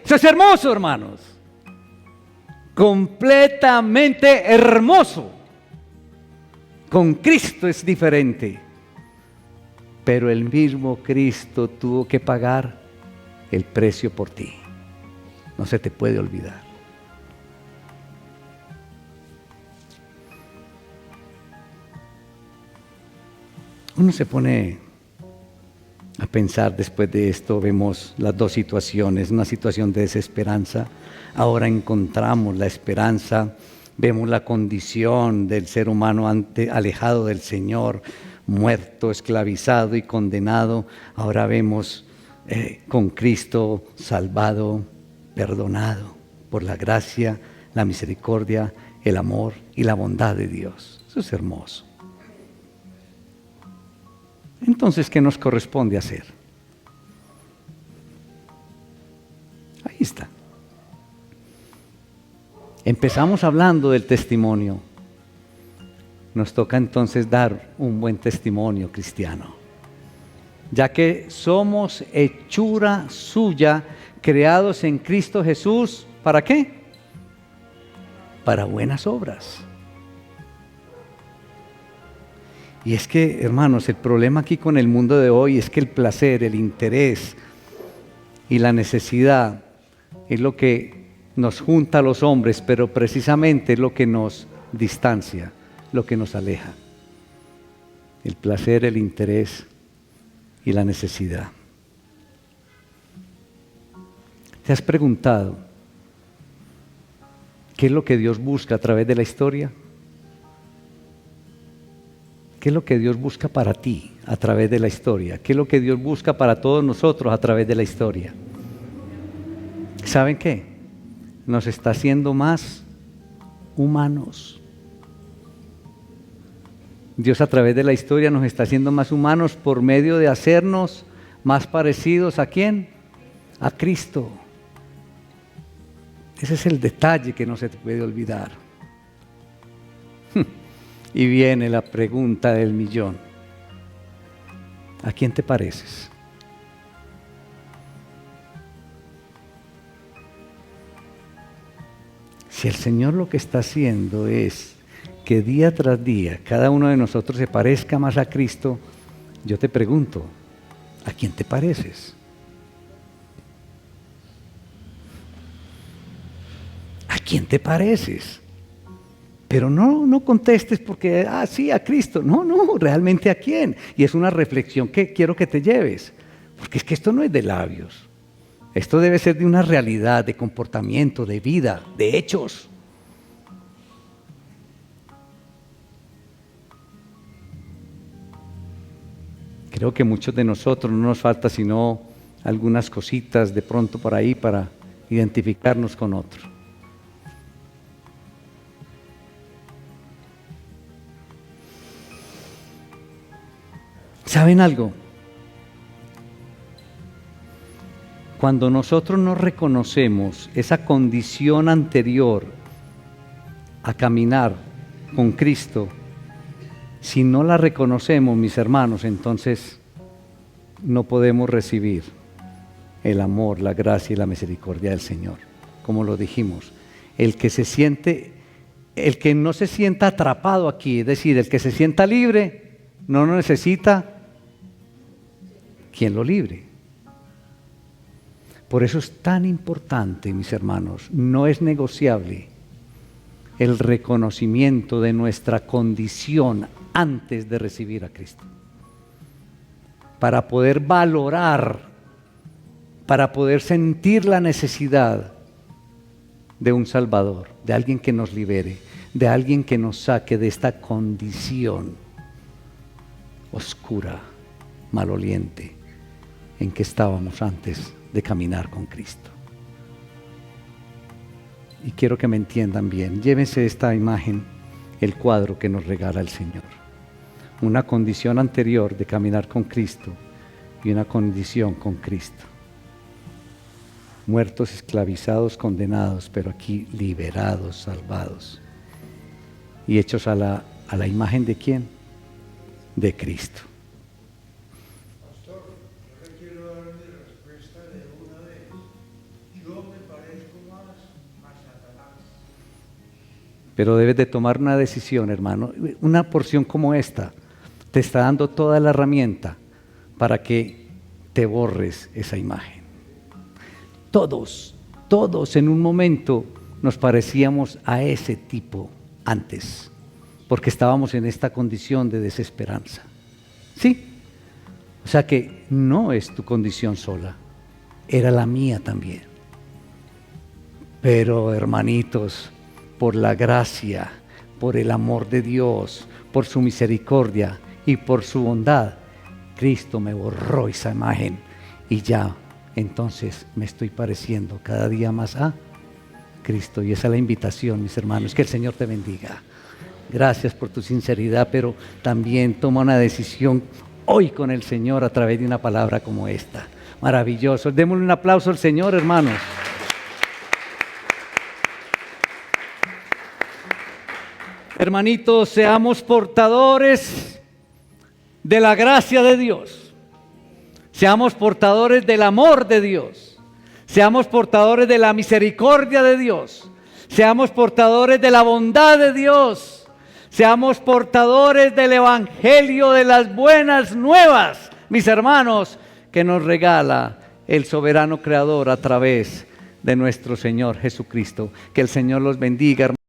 Eso es hermoso, hermanos. Completamente hermoso. Con Cristo es diferente. Pero el mismo Cristo tuvo que pagar el precio por ti. No se te puede olvidar. Uno se pone a pensar después de esto, vemos las dos situaciones, una situación de desesperanza, ahora encontramos la esperanza, vemos la condición del ser humano alejado del Señor, muerto, esclavizado y condenado, ahora vemos con Cristo salvado, perdonado por la gracia, la misericordia, el amor y la bondad de Dios. Eso es hermoso. Entonces, ¿qué nos corresponde hacer? Ahí está. Empezamos hablando del testimonio. Nos toca entonces dar un buen testimonio cristiano, ya que somos hechura suya, creados en Cristo Jesús. ¿Para qué? Para buenas obras. Y es que, hermanos, el problema aquí con el mundo de hoy es que el placer, el interés y la necesidad es lo que nos junta a los hombres, pero precisamente es lo que nos distancia, lo que nos aleja. El placer, el interés y la necesidad. ¿Te has preguntado qué es lo que Dios busca a través de la historia? ¿Qué es lo que Dios busca para ti a través de la historia? ¿Qué es lo que Dios busca para todos nosotros a través de la historia? ¿Saben qué? Nos está haciendo más humanos. Dios a través de la historia nos está haciendo más humanos por medio de hacernos más parecidos ¿a quién? A Cristo. Ese es el detalle que no se te puede olvidar. Y viene la pregunta del millón. ¿A quién te pareces? Si el Señor lo que está haciendo es que día tras día cada uno de nosotros se parezca más a Cristo, yo te pregunto, ¿a quién te pareces? ¿A quién te pareces? Pero no contestes porque, sí, a Cristo. No, realmente ¿a quién? Y es una reflexión que quiero que te lleves, porque es que esto no es de labios. Esto debe ser de una realidad, de comportamiento, de vida, de hechos. Creo que muchos de nosotros no nos falta sino algunas cositas de pronto por ahí para identificarnos con otro. ¿Saben algo? Cuando nosotros no reconocemos esa condición anterior a caminar con Cristo, si no la reconocemos, mis hermanos, entonces no podemos recibir el amor, la gracia y la misericordia del Señor. Como lo dijimos, el que no se sienta atrapado aquí, es decir, el que se sienta libre, no necesita quien lo libre. Por eso es tan importante, mis hermanos, no es negociable el reconocimiento de nuestra condición antes de recibir a Cristo. Para poder valorar, para poder sentir la necesidad de un Salvador, de alguien que nos libere, de alguien que nos saque de esta condición oscura, maloliente, en que estábamos antes de caminar con Cristo. Y quiero que me entiendan bien, llévense esta imagen, el cuadro que nos regala el Señor. Una condición anterior de caminar con Cristo y una condición con Cristo. Muertos, esclavizados, condenados, pero aquí liberados, salvados. Y hechos a la imagen de ¿quién? De Cristo. Pero debes de tomar una decisión, hermano. Una porción como esta te está dando toda la herramienta para que te borres esa imagen. Todos en un momento nos parecíamos a ese tipo antes, porque estábamos en esta condición de desesperanza. ¿Sí? O sea que no es tu condición sola, era la mía también. Pero, hermanitos, por la gracia, por el amor de Dios, por su misericordia y por su bondad, Cristo me borró esa imagen y ya entonces me estoy pareciendo cada día más a Cristo. Y esa es la invitación, mis hermanos, que el Señor te bendiga. Gracias por tu sinceridad, pero también toma una decisión hoy con el Señor a través de una palabra como esta. Maravilloso. Démosle un aplauso al Señor, hermanos. Hermanitos, seamos portadores de la gracia de Dios. Seamos portadores del amor de Dios. Seamos portadores de la misericordia de Dios. Seamos portadores de la bondad de Dios. Seamos portadores del evangelio de las buenas nuevas, mis hermanos, que nos regala el soberano creador a través de nuestro Señor Jesucristo. Que el Señor los bendiga, hermanos.